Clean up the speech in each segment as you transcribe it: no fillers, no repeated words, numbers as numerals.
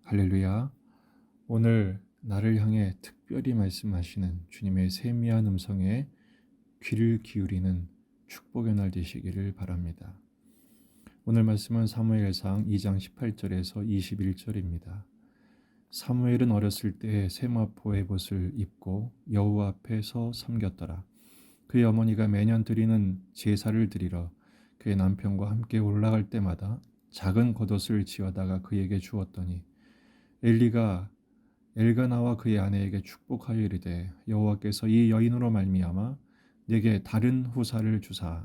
할렐루야. 오늘 나를 향해 특별히 말씀하시는 주님의 세미한 음성에 귀를 기울이는 축복의 날 되시기를 바랍니다. 오늘 말씀은 사무엘상 2장 18절에서 21절입니다. 사무엘은 어렸을 때 세마포 에봇을 입고 여호와 앞에서 섬겼더라. 그의 어머니가 매년 드리는 제사를 드리러 그의 남편과 함께 올라갈 때마다 작은 겉옷을 지어다가 그에게 주었더니 엘리가 엘가나와 그의 아내에게 축복하여 이르되 여호와께서 이 여인으로 말미암아 내게 다른 후사를 주사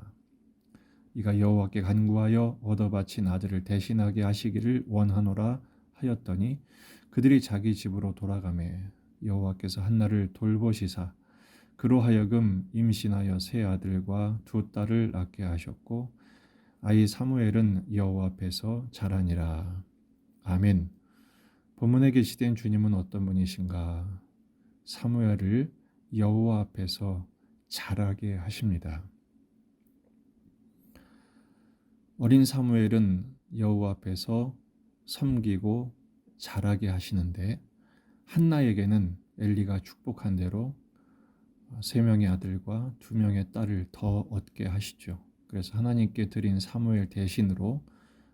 이가 여호와께 간구하여 얻어 바친 아들을 대신하게 하시기를 원하노라 하였더니 그들이 자기 집으로 돌아가매 여호와께서 한나를 돌보시사 그로 하여금 임신하여 세 아들과 두 딸을 낳게 하셨고 아이 사무엘은 여호와 앞에서 자라니라. 아멘. 본문에 계시된 주님은 어떤 분이신가? 사무엘을 여호와 앞에서 자라게 하십니다. 어린 사무엘은 여호와 앞에서 섬기고 자라게 하시는데 한나에게는 엘리가 축복한 대로 3명의 아들과 2명의 딸을 더 얻게 하시죠. 그래서 하나님께 드린 사무엘 대신으로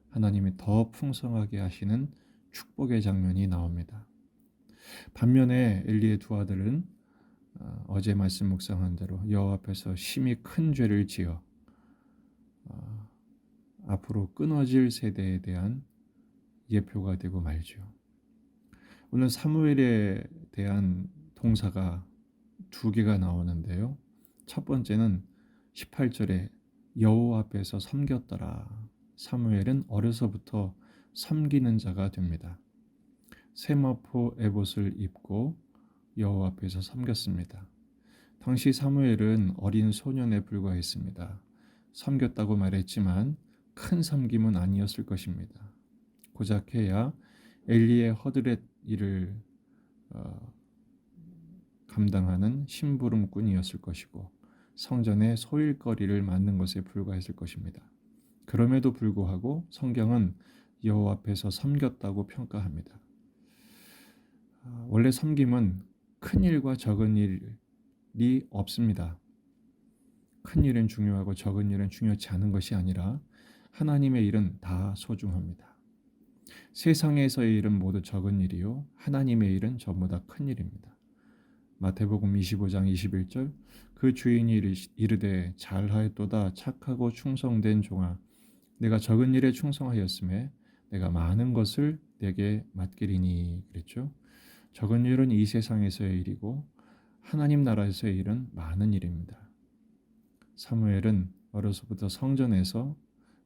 하나님이 더 풍성하게 하시는 축복의 장면이 나옵니다. 반면에 엘리의 두 아들은 어제 말씀 묵상한 대로 여호와 앞에서 심히 큰 죄를 지어 앞으로 끊어질 세대에 대한 예표가 되고 말죠. 오늘 사무엘에 대한 동사가 2개가 나오는데요. 첫 번째는 18절에 여호와 앞에서 섬겼더라. 사무엘은 어려서부터 섬기는 자가 됩니다. 세마포 에봇을 입고 여호와 앞에서 섬겼습니다. 당시 사무엘은 어린 소년에 불과했습니다. 섬겼다고 말했지만 큰 섬김은 아니었을 것입니다. 고작 해야 엘리의 허드렛 일을 감당하는 심부름꾼이었을 것이고 성전의 소일거리를 맡는 것에 불과했을 것입니다. 그럼에도 불구하고 성경은 여호와 앞에서 섬겼다고 평가합니다. 원래 섬김은 큰 일과 적은 일이 없습니다. 큰 일은 중요하고 적은 일은 중요치 않은 것이 아니라 하나님의 일은 다 소중합니다. 세상에서의 일은 모두 적은 일이요 하나님의 일은 전부 다 큰 일입니다. 마태복음 25장 21절 그 주인이 이르되 잘하였도다 착하고 충성된 종아 내가 적은 일에 충성하였음에 내가 많은 것을 내게 맡기리니 그랬죠. 적은 일은 이 세상에서의 일이고 하나님 나라에서의 일은 많은 일입니다. 사무엘은 어려서부터 성전에서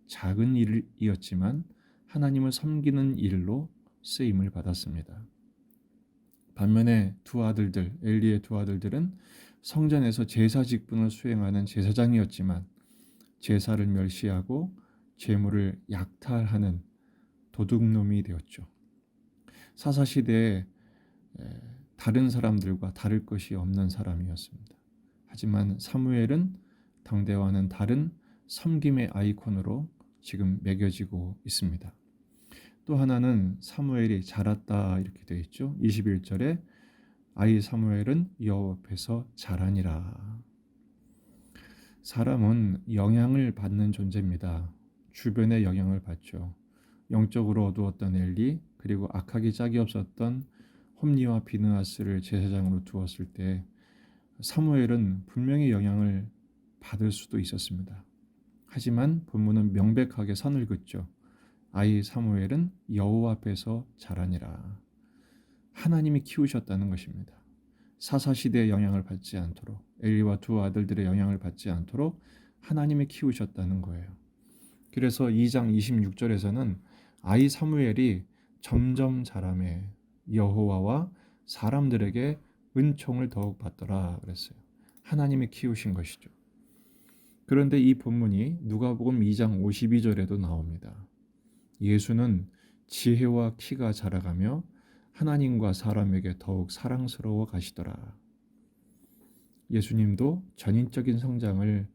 작은 일이었지만 하나님을 섬기는 일로 쓰임을 받았습니다. 반면에 두 아들들, 엘리의 두 아들들은 성전에서 제사 직분을 수행하는 제사장이었지만 제사를 멸시하고 제물을 약탈하는 도둑놈이 되었죠. 사사시대에 다른 사람들과 다를 것이 없는 사람이었습니다. 하지만 사무엘은 당대와는 다른 섬김의 아이콘으로 지금 매겨지고 있습니다. 또 하나는 사무엘이 자랐다 이렇게 되어 있죠. 21절에 아이 사무엘은 여호와 앞에서 자라니라. 사람은 영향을 받는 존재입니다. 주변의 영향을 받죠. 영적으로 어두웠던 엘리 그리고 악하기 짝이 없었던 홈리와 비느하스를 제사장으로 두었을 때 사무엘은 분명히 영향을 받을 수도 있었습니다. 하지만 본문은 명백하게 선을 긋죠. 아이 사무엘은 여호와 앞에서 자라니라. 하나님이 키우셨다는 것입니다. 사사시대의 영향을 받지 않도록 엘리와 두 아들들의 영향을 받지 않도록 하나님이 키우셨다는 거예요. 그래서 2장 26절에서는 아이 사무엘이 점점 자라매 여호와와 사람들에게 은총을 더욱 받더라 그랬어요. 하나님이 키우신 것이죠. 그런데 이 본문이 누가복음 2장 52절에도 나옵니다. 예수는 지혜와 키가 자라가며 하나님과 사람에게 더욱 사랑스러워 가시더라. 예수님도 전인적인 성장을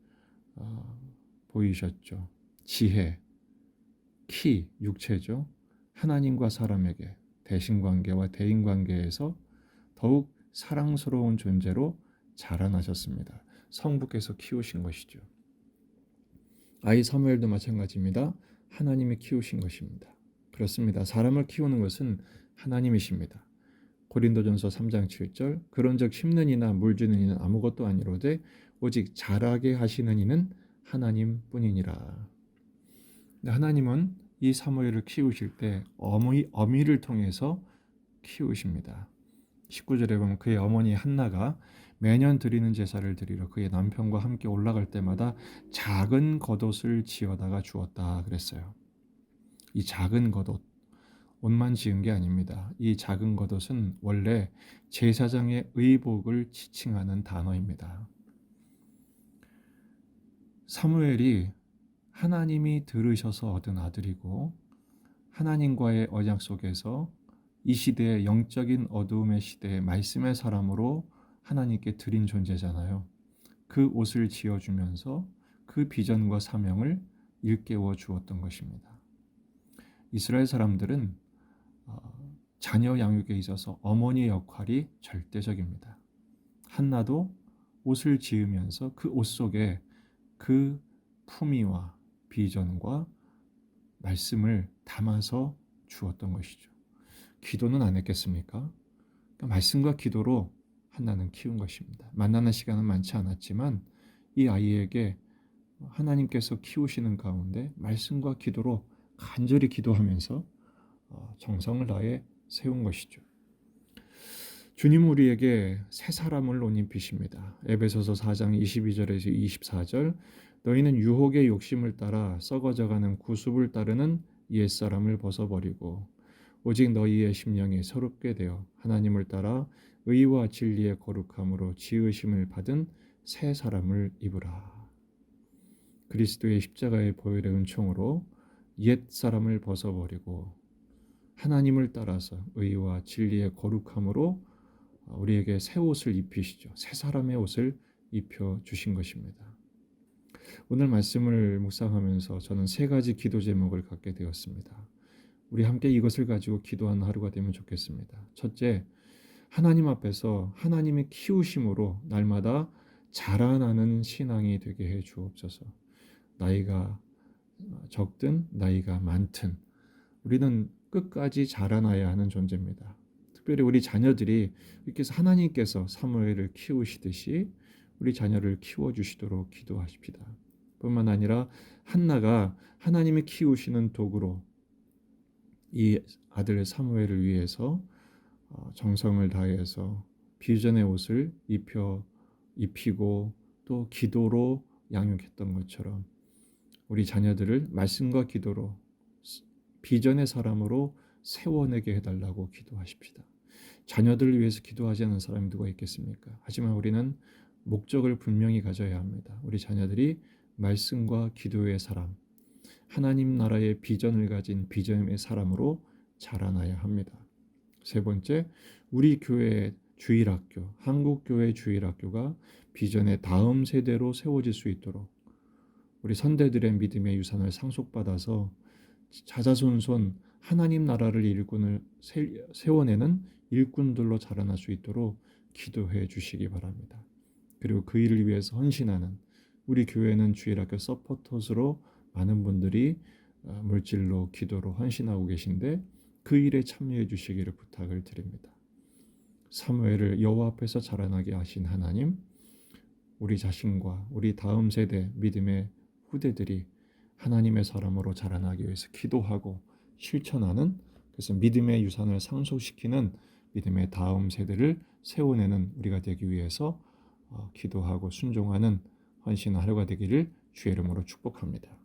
보이셨죠. 지혜, 키, 육체죠. 하나님과 사람에게 대신관계와 대인관계에서 더욱 사랑스러운 존재로 자라나셨습니다. 성부께서 키우신 것이죠. 아이 사무엘도 마찬가지입니다. 하나님이 키우신 것입니다. 그렇습니다. 사람을 키우는 것은 하나님이십니다. 고린도전서 3장 7절 그런즉 심는 이나 물 주는 이는 아무것도 아니로되 오직 자라게 하시는 이는 하나님뿐이니라. 하나님은 이 사무엘을 키우실 때 어미를 통해서 키우십니다. 19절에 보면 그의 어머니 한나가 매년 드리는 제사를 드리러 그의 남편과 함께 올라갈 때마다 작은 겉옷을 지어다가 주었다 그랬어요. 이 작은 겉옷, 옷만 지은 게 아닙니다. 이 작은 겉옷은 원래 제사장의 의복을 지칭하는 단어입니다. 사무엘이 하나님이 들으셔서 얻은 아들이고 하나님과의 언약 속에서 이 시대의 영적인 어두움의 시대에 말씀의 사람으로 하나님께 드린 존재잖아요. 그 옷을 지어주면서 그 비전과 사명을 일깨워 주었던 것입니다. 이스라엘 사람들은 자녀 양육에 있어서 어머니의 역할이 절대적입니다. 한나도 옷을 지으면서 그 옷 속에 그 품위와 비전과 말씀을 담아서 주었던 것이죠. 기도는 안 했겠습니까? 그러니까 말씀과 기도로 한나는 키운 것입니다. 만나는 시간은 많지 않았지만 이 아이에게 하나님께서 키우시는 가운데 말씀과 기도로 간절히 기도하면서 정성을 다해 세운 것이죠. 주님 우리에게 새 사람을 옷 입히십니다. 에베소서 4장 22절에서 24절 너희는 유혹의 욕심을 따라 썩어져가는 구습을 따르는 옛사람을 벗어버리고 오직 너희의 심령이 새롭게 되어 하나님을 따라 의와 진리의 거룩함으로 지으심을 받은 새 사람을 입으라. 그리스도의 십자가의 보혈의 은총으로 옛사람을 벗어버리고 하나님을 따라서 의와 진리의 거룩함으로 우리에게 새 옷을 입히시죠. 새 사람의 옷을 입혀주신 것입니다. 오늘 말씀을 묵상하면서 저는 세 가지 기도 제목을 갖게 되었습니다. 우리 함께 이것을 가지고 기도하는 하루가 되면 좋겠습니다. 첫째, 하나님 앞에서 하나님의 키우심으로 날마다 자라나는 신앙이 되게 해 주옵소서. 나이가 적든 나이가 많든 우리는 끝까지 자라나야 하는 존재입니다. 특별히 우리 자녀들이 이렇게 해서 하나님께서 사무엘을 키우시듯이 우리 자녀를 키워주시도록 기도하십시다. 뿐만 아니라 한나가 하나님이 키우시는 도구로 이 아들 사무엘을 위해서 정성을 다해서 비전의 옷을 입히고 또 기도로 양육했던 것처럼 우리 자녀들을 말씀과 기도로 비전의 사람으로 세워내게 해달라고 기도하십시다. 자녀들을 위해서 기도하지 않는 사람이 누가 있겠습니까? 하지만 우리는 목적을 분명히 가져야 합니다. 우리 자녀들이 말씀과 기도의 사람, 하나님 나라의 비전을 가진 비전의 사람으로 자라나야 합니다. 세 번째, 우리 교회의 주일학교, 한국교회 주일학교가 비전의 다음 세대로 세워질 수 있도록 우리 선대들의 믿음의 유산을 상속받아서 자자손손 하나님 나라를 일꾼을 세워내는 일꾼들로 자라날 수 있도록 기도해 주시기 바랍니다. 그리고 그 일을 위해서 헌신하는 우리 교회는 주일학교 서포터스로 많은 분들이 물질로 기도로 헌신하고 계신데 그 일에 참여해 주시기를 부탁을 드립니다. 사무엘을 여호와 앞에서 자라나게 하신 하나님, 우리 자신과 우리 다음 세대 믿음의 후대들이 하나님의 사람으로 자라나기 위해서 기도하고 실천하는, 그래서 믿음의 유산을 상속시키는 믿음의 다음 세대를 세워내는 우리가 되기 위해서 기도하고 순종하는 헌신의 하루가 되기를 주의 이름으로 축복합니다.